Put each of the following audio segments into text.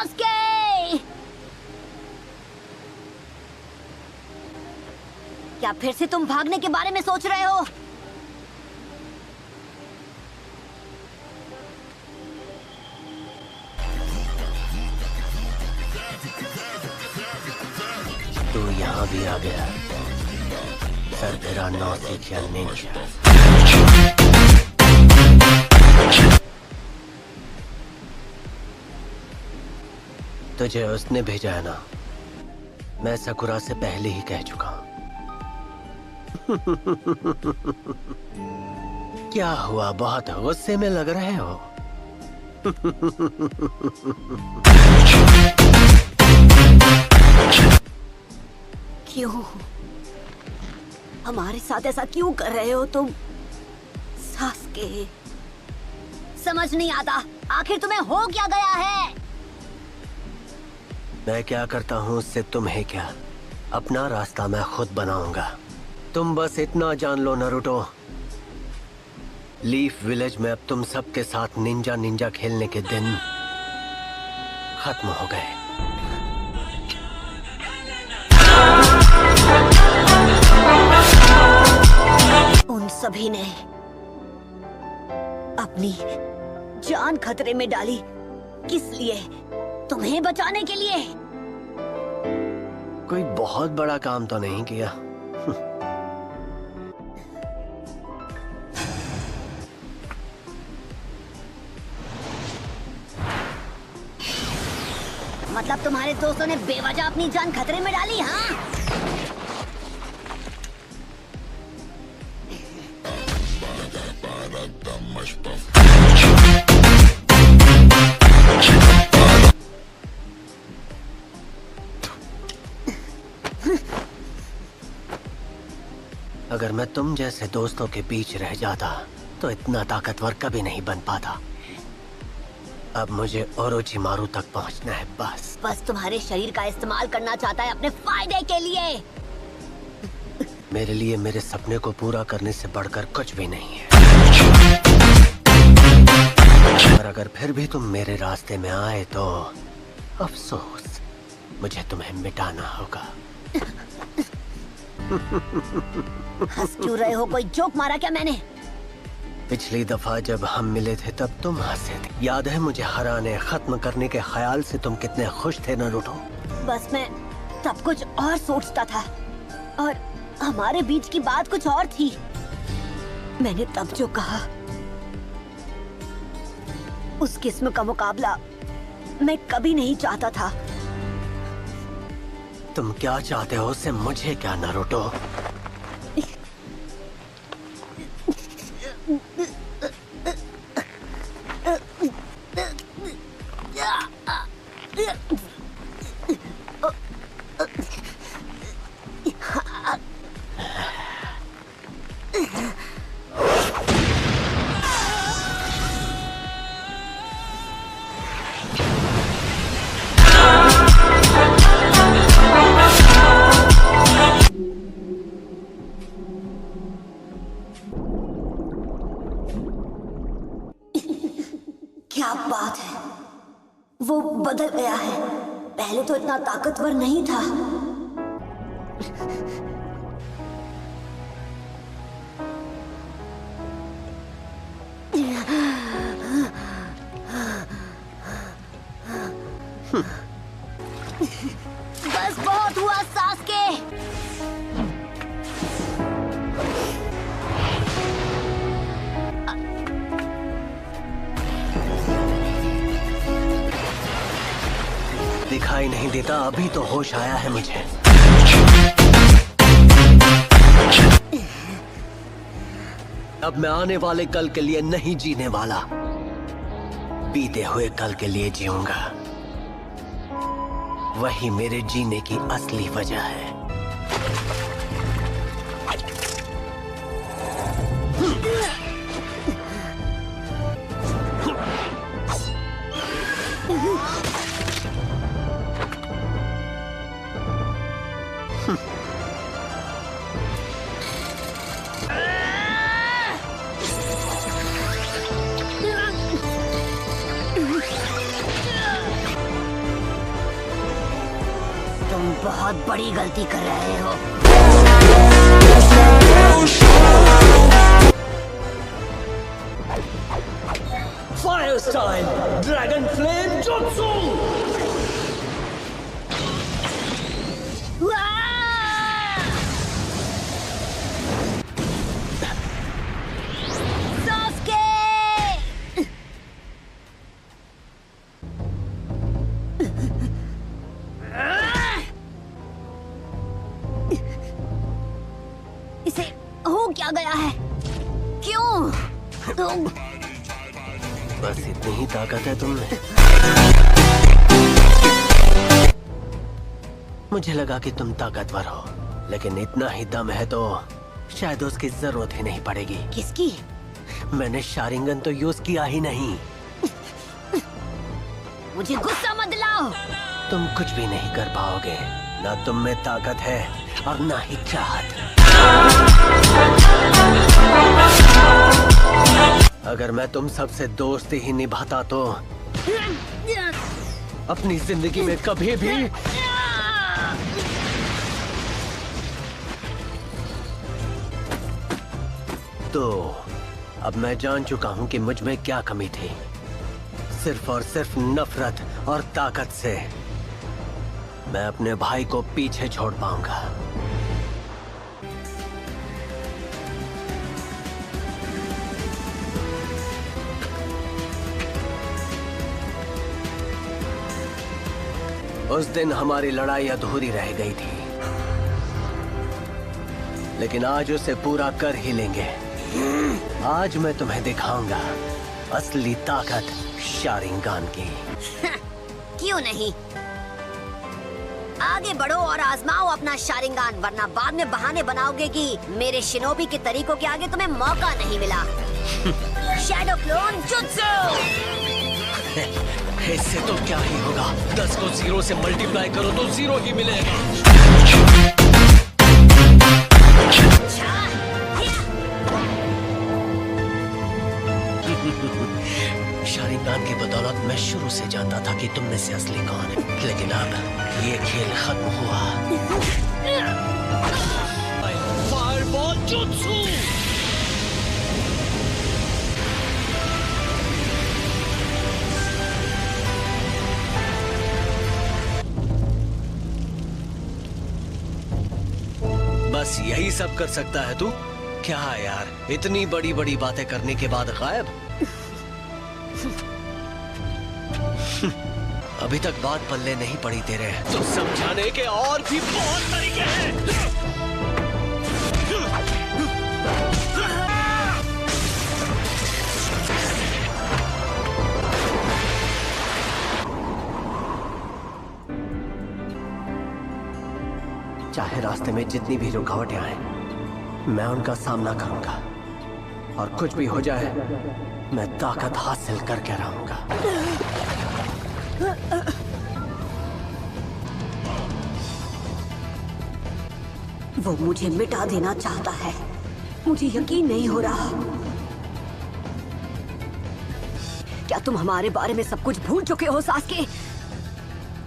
Sasuke! क्या फिर से तुम भागने के बारे में सोच रहे हो? तू यहाँ भी आ गया। सर तेरा नौसिखिया निंजा। तुझे उसने भेजा है ना? मैं सकुरा से पहले ही कह चुका हूँ। क्या हुआ, बहुत गुस्से में लग रहे हो? क्यों? हमारे साथ ऐसा क्यों कर रहे हो तुम सास्के? समझ नहीं आता, आखिर तुम्हें हो क्या गया है? मैं क्या करता हूँ उससे तुम्हें क्या? अपना रास्ता मैं खुद बनाऊंगा। तुम बस इतना जान लो नारुतो, लीफ विलेज में अब तुम सबके साथ निंजा निंजा खेलने के दिन खत्म हो गए। उन सभी ने अपनी जान खतरे में डाली। किस लिए? तुम्हें बचाने के लिए। कोई बहुत बड़ा काम तो नहीं किया। मतलब तुम्हारे दोस्तों ने बेवजह अपनी जान खतरे में डाली? हाँ, अगर मैं तुम जैसे दोस्तों के बीच रह जाता तो इतना ताकतवर कभी नहीं बन पाता। अब मुझे ओरोचिमारू तक पहुंचना है। बस तुम्हारे शरीर का इस्तेमाल करना चाहता है अपने फायदे के लिए। मेरे लिए मेरे सपने को पूरा करने से बढ़कर कुछ भी नहीं है। और अगर फिर भी तुम मेरे रास्ते में आए तो अफसोस, मुझे तुम्हें मिटाना होगा। हंस क्यों रहे हो? कोई जोक मारा क्या मैंने? पिछली दफा जब हम मिले थे तब तुम हंसे थे। याद है मुझे हराने, खत्म करने के ख्याल से तुम कितने खुश थे नारुतो। बस मैं तब कुछ और सोचता था और हमारे बीच की बात कुछ और थी। मैंने तब जो कहा उस किस्म का मुकाबला मैं कभी नहीं चाहता था। तुम क्या चाहते हो उससे मुझे क्या नारुतो? क्या बात है, वो बदल गया है। पहले तो इतना ताकतवर नहीं था। बस बहुत हुआ सास्के। दिखाई नहीं देता, अभी तो होश आया है मुझे। अब मैं आने वाले कल के लिए नहीं जीने वाला, बीते हुए कल के लिए जीऊंगा। वही मेरे जीने की असली वजह है। बहुत बड़ी गलती कर रहे हो। Fire style dragon flame jutsu. इसे हो क्या गया है? क्यों? बस इतनी ही ताकत है तुम में। मुझे लगा कि तुम ताकतवर हो, लेकिन इतना ही दम है तो शायद उसकी जरूरत ही नहीं पड़ेगी। किसकी? मैंने शारिंगन तो यूज किया ही नहीं। मुझे गुस्सा मत दिलाओ। तुम कुछ भी नहीं कर पाओगे। ना तुम में ताकत है और ना ही चाहत। अगर मैं तुम सबसे दोस्ती ही निभाता तो अपनी जिंदगी में कभी भी तो अब मैं जान चुका हूं कि मुझ में क्या कमी थी। सिर्फ और सिर्फ नफरत और ताकत से मैं अपने भाई को पीछे छोड़ पाऊंगा। उस दिन हमारी लड़ाई अधूरी रह गई थी, लेकिन आज उसे पूरा कर ही लेंगे। आज मैं तुम्हें दिखाऊंगा असली ताकत शारिंगान की। क्यों नहीं? आगे बढ़ो और आजमाओ अपना शारिंगान, वरना बाद में बहाने बनाओगे कि मेरे शिनोबी के तरीकों के आगे तुम्हें मौका नहीं मिला। Shadow clone jutsu. इससे तो क्या ही होगा, 10 को 0 से मल्टीप्लाई करो तो 0 ही मिलेगा। शारिंगान की बदौलत मैं शुरू से जानता था कि तुम में से असली कौन है, लेकिन अब ये खेल खत्म हुआ। Fireball jutsu. बस यही सब कर सकता है तू? क्या यार, इतनी बड़ी बड़ी बातें करने के बाद गायब? अभी तक बात पल्ले नहीं पड़ी तेरे, तो समझाने के और भी बहुत तरीके हैं। चाहे रास्ते में जितनी भी रुकावटें आए, मैं उनका सामना करूंगा, और कुछ भी हो जाए मैं ताकत हासिल करके रहूंगा। वो मुझे मिटा देना चाहता है। मुझे यकीन नहीं हो रहा। क्या तुम हमारे बारे में सब कुछ भूल चुके हो सास्के?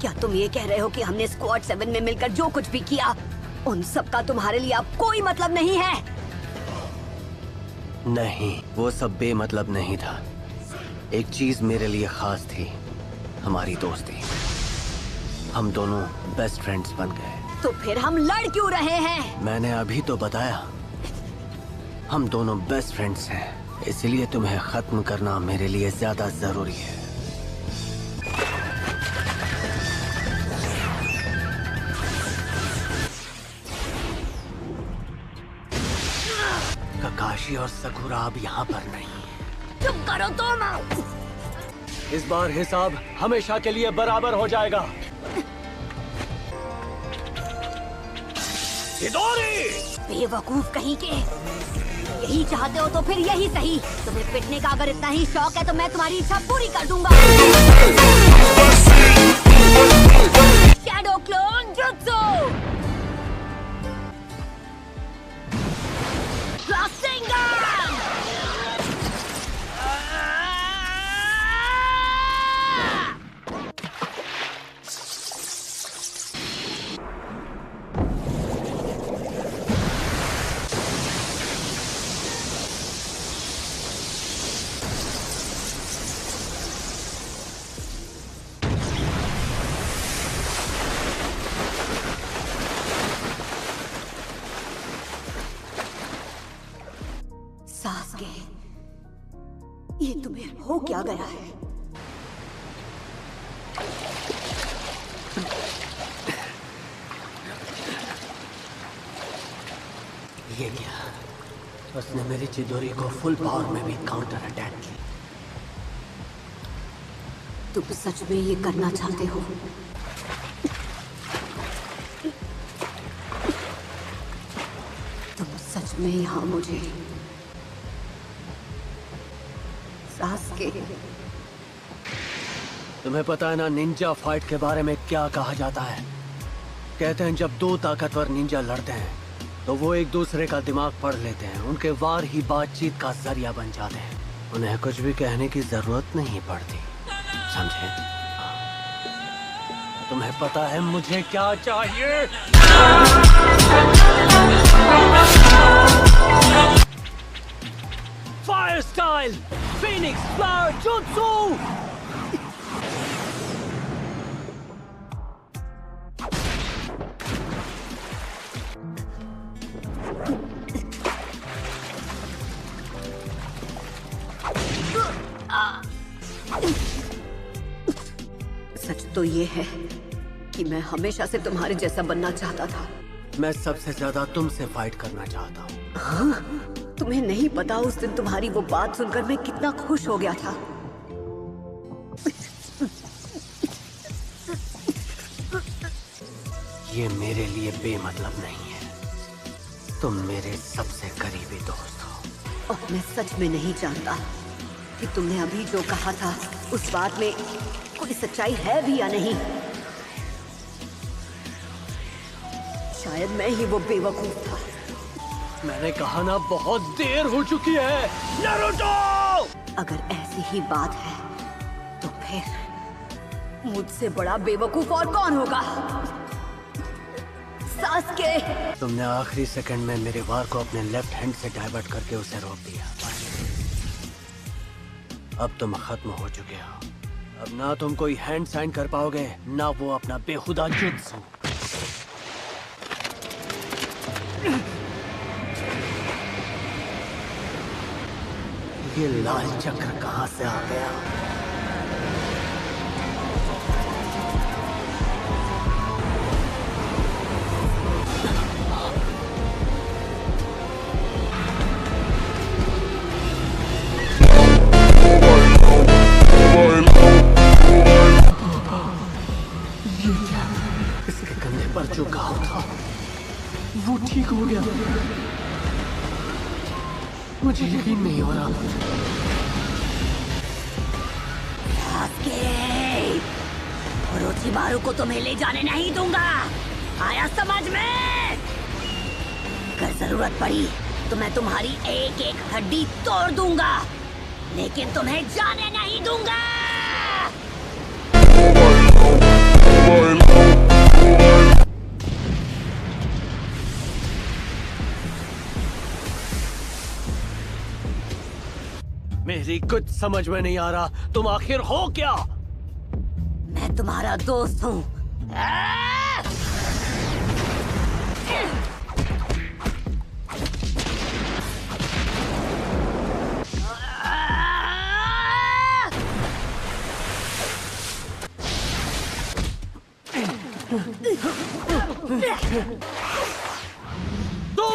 क्या तुम ये कह रहे हो कि हमने स्क्वाड 7 में मिलकर जो कुछ भी किया, उन सब का तुम्हारे लिए अब कोई मतलब नहीं है? नहीं, वो सब बेमतलब नहीं था। एक चीज मेरे लिए खास थी, हमारी दोस्ती। हम दोनों बेस्ट फ्रेंड्स बन गए। तो फिर हम लड़ क्यों रहे हैं? मैंने अभी तो बताया, हम दोनों बेस्ट फ्रेंड्स हैं, इसलिए तुम्हें खत्म करना मेरे लिए ज्यादा जरूरी है। काकाशी और सकुरा अब यहाँ पर नहीं। चुप करो तुम। इस बार हिसाब हमेशा के लिए बराबर हो जाएगा। हिदोरी! बेवकूफ कहीं के। यही चाहते हो तो फिर यही सही। तुम्हें पिटने का अगर इतना ही शौक है तो मैं तुम्हारी इच्छा पूरी कर दूंगा। Shadow clone jutsu. सासुके, ये तुम्हें हो क्या गया है? ये क्या? उसने मेरी चिदोरी को फुल पावर में भी काउंटर अटैक की। तुम सच में ये करना चाहते हो? तुम सच में यहाँ मुझे सासुके? तुम्हें पता है ना निंजा फाइट के बारे में क्या कहा जाता है? कहते हैं जब दो ताकतवर निंजा लड़ते हैं तो वो एक दूसरे का दिमाग पढ़ लेते हैं। उनके वार ही बातचीत का जरिया बन जाते हैं। उन्हें कुछ भी कहने की जरूरत नहीं पड़ती, समझे? तुम्हें पता है मुझे क्या चाहिए? फायर स्टाइल फीनिक्स फ्लावर जुत्सु! सच तो ये है कि मैं हमेशा से तुम्हारे जैसा बनना चाहता था। मैं सबसे ज्यादा तुमसे फाइट करना चाहता हूँ। हाँ? तुम्हें नहीं पता उस दिन तुम्हारी वो बात सुनकर मैं कितना खुश हो गया था। ये मेरे लिए बेमतलब नहीं है। तुम मेरे सबसे करीबी दोस्त हो। और मैं सच में नहीं जानता कि तुमने अभी जो कहा था उस बात में कोई सच्चाई है भी या नहीं। शायद मैं ही वो बेवकूफ था। मैंने कहा ना बहुत देर हो चुकी है नारुतो! अगर ऐसी ही बात है तो फिर मुझसे बड़ा बेवकूफ और कौन होगा? सासुके! तुमने आखिरी सेकंड में मेरे वार को अपने लेफ्ट हैंड से डाइवर्ट करके उसे रोक दिया। अब तुम खत्म हो चुके हो। अब ना तुम कोई हैंड साइन कर पाओगे ना वो अपना बेहुदा जुत्सु। ये लाल चक्र कहां से आ गया? इसके कंधे पर जो घाव था वो ठीक हो गया। मुझे यकीन नहीं हो रहा। ओरोचिमारू को तुम्हें ले जाने नहीं दूंगा, आया समझ में? अगर जरूरत पड़ी तो मैं तुम्हारी एक एक हड्डी तोड़ दूंगा, लेकिन तुम्हें जाने नहीं दूंगा। मेरी कुछ समझ में नहीं आ रहा, तुम आखिर हो क्या? मैं तुम्हारा दोस्त हूँ। तू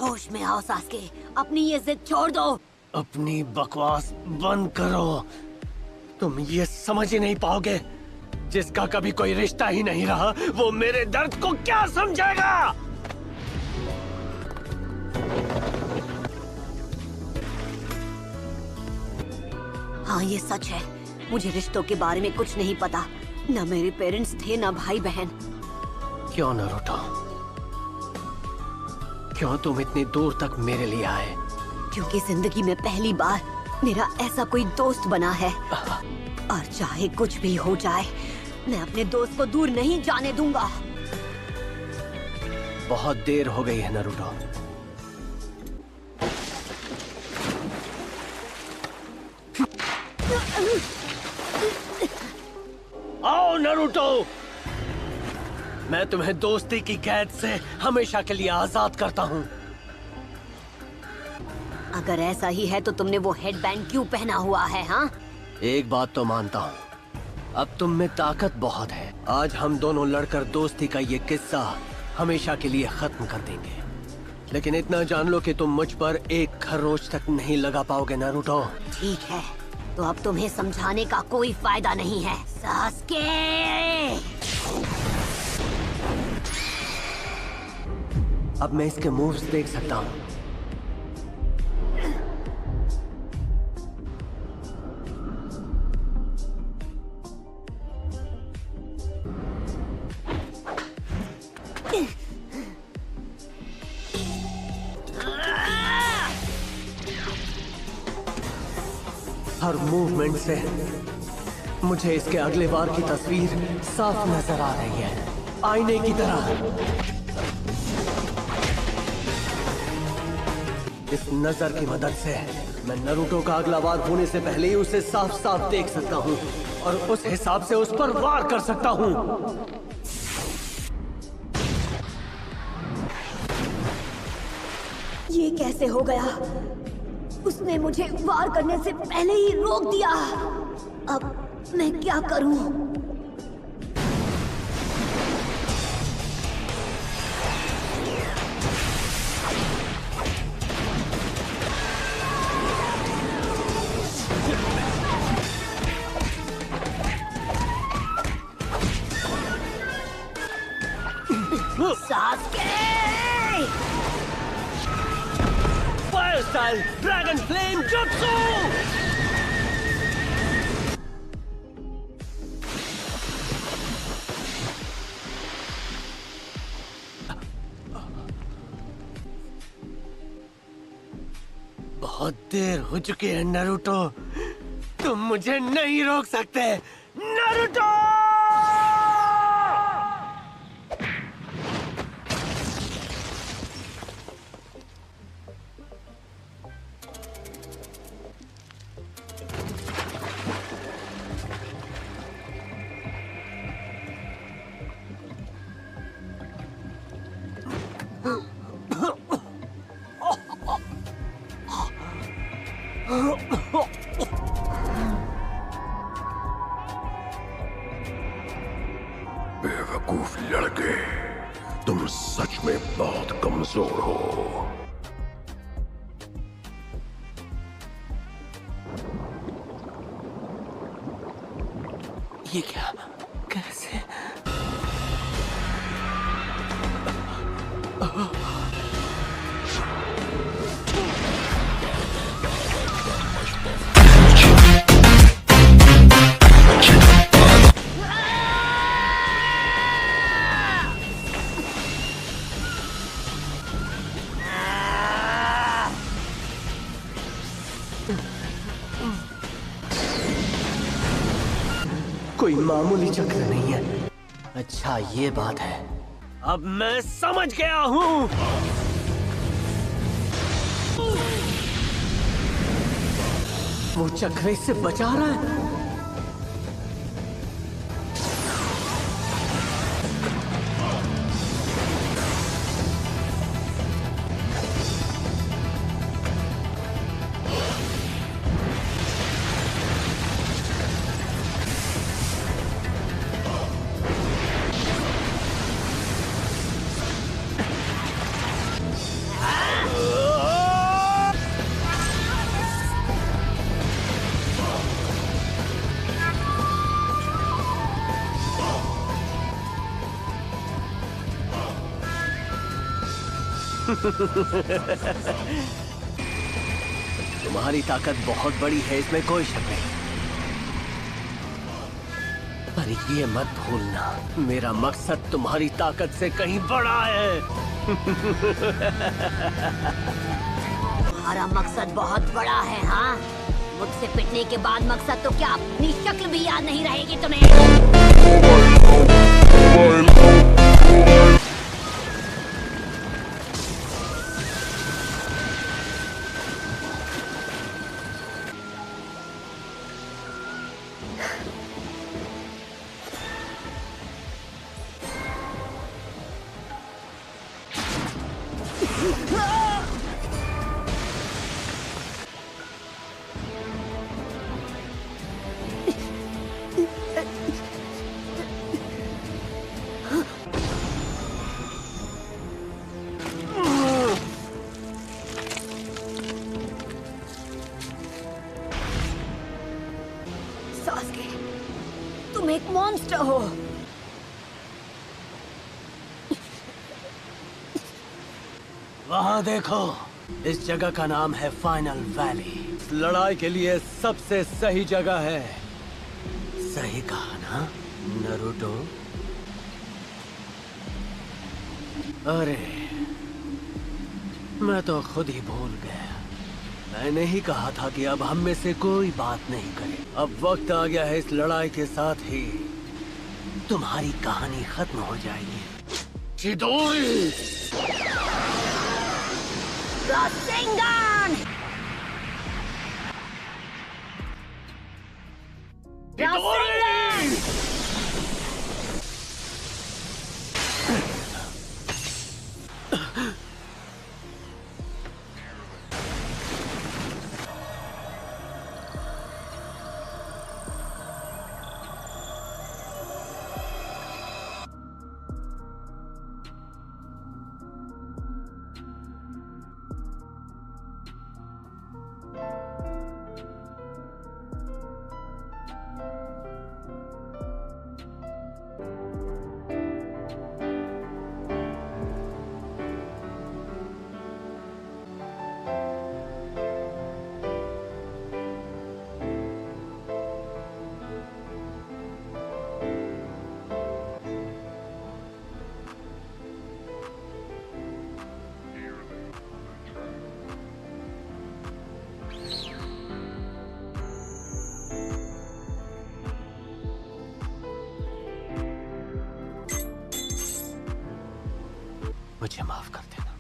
होश में आओ सासुके, अपनी ये जिद छोड़ दो। अपनी बकवास बंद करो। तुम ये समझ ही नहीं पाओगे, जिसका कभी कोई रिश्ता ही नहीं रहा वो मेरे दर्द को क्या समझेगा? हाँ ये सच है, मुझे रिश्तों के बारे में कुछ नहीं पता। न मेरे पेरेंट्स थे न भाई बहन। क्यों नारुतो? क्यों तुम इतनी दूर तक मेरे लिए आए? क्योंकि जिंदगी में पहली बार मेरा ऐसा कोई दोस्त बना है, और चाहे कुछ भी हो जाए मैं अपने दोस्त को दूर नहीं जाने दूंगा। बहुत देर हो गई है नारुतो। आओ नारुतो, मैं तुम्हें दोस्ती की कैद से हमेशा के लिए आजाद करता हूँ। अगर ऐसा ही है तो तुमने वो हेडबैंड क्यों पहना हुआ है? हाँ, एक बात तो मानता हूँ, अब तुम में ताकत बहुत है। आज हम दोनों लड़कर दोस्ती का ये किस्सा हमेशा के लिए खत्म कर देंगे, लेकिन इतना जान लो कि तुम मुझ पर एक खरोच तक नहीं लगा पाओगे नारुतो। ठीक है, तो अब तुम्हें समझाने का कोई फायदा नहीं है सास्के। अब मैं इसके मूव्स देख सकता हूँ। हर मूवमेंट से मुझे इसके अगले बार की तस्वीर साफ नजर आ रही है, आईने की तरह। इस नजर की मदद से मैं नारुतो का अगला वार होने से पहले ही उसे साफ साफ देख सकता हूँ और उस हिसाब से उस पर वार कर सकता हूँ। ये कैसे हो गया? उसने मुझे वार करने से पहले ही रोक दिया। अब मैं क्या करूं? Sasuke! Fire style dragon flame jutsu! बहुत देर हो चुकी है नारुतो, तुम मुझे नहीं रोक सकते नारुतो! बेवकूफ लड़के, तुम सच में बहुत कमजोर हो। ये क्या? कैसे? कोई मामूली चक्र नहीं है। अच्छा ये बात है, अब मैं समझ गया हूँ। वो चक्र इससे बचा रहा है। तुम्हारी ताकत बहुत बड़ी है, इसमें कोई शक नहीं, पर ये मत भूलना मेरा मकसद तुम्हारी ताकत से कहीं बड़ा है। तुम्हारा मकसद बहुत बड़ा है? हाँ, मुझसे पिटने के बाद मकसद तो क्या अपनी शक्ल भी याद नहीं रहेगी तुम्हें? सास्के, तुम एक मॉन्स्टर हो। वहाँ देखो, इस जगह का नाम है फाइनल वैली। इस लड़ाई के लिए सबसे सही जगह है। सही कहा ना नारुतो? अरे मैं तो खुद ही भूल गया। मैंने ही कहा था कि अब हम में से कोई बात नहीं करे। अब वक्त आ गया है, इस लड़ाई के साथ ही तुम्हारी कहानी खत्म हो जाएगी। चिदोरी! रासेंगान! रासेंगान! मुझे माफ कर देना।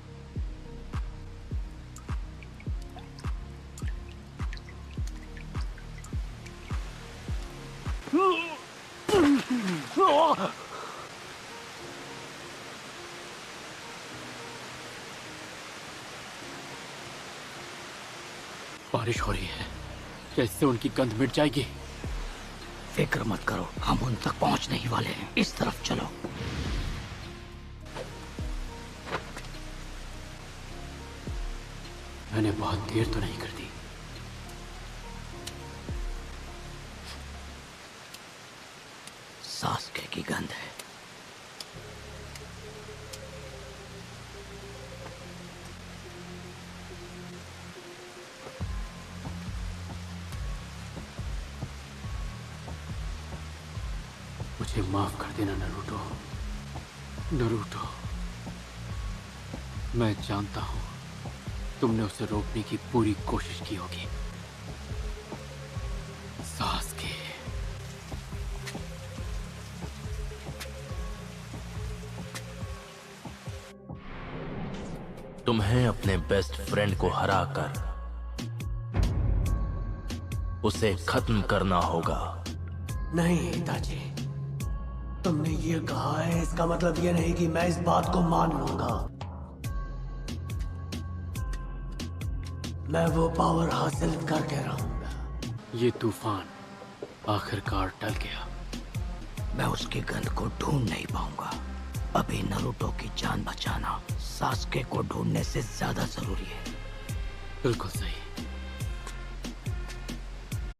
बारिश हो रही है, क्या इससे उनकी गंध मिट जाएगी? फिक्र मत करो, हम उन तक पहुंचने ही वाले हैं। इस तरफ चलो। मैंने बहुत देर तो नहीं कर दी। सास्के की गंध है। मुझे माफ कर देना नारुतो। नारुतो, मैं जानता हूं तुमने उसे रोकने की पूरी कोशिश की होगी। सास्के, तुम्हें अपने बेस्ट फ्रेंड को हराकर उसे खत्म करना होगा। नहीं हिताची, तुमने ये कहा है, इसका मतलब ये नहीं कि मैं इस बात को मान लूंगा। मैं वो पावर हासिल करके रहूंगा। ये तूफान आखिरकार टल गया। मैं उसकी गंध को ढूंढ नहीं पाऊंगा। अभी नारुतो की जान बचाना सास्के को ढूंढने से ज्यादा जरूरी है। बिल्कुल सही।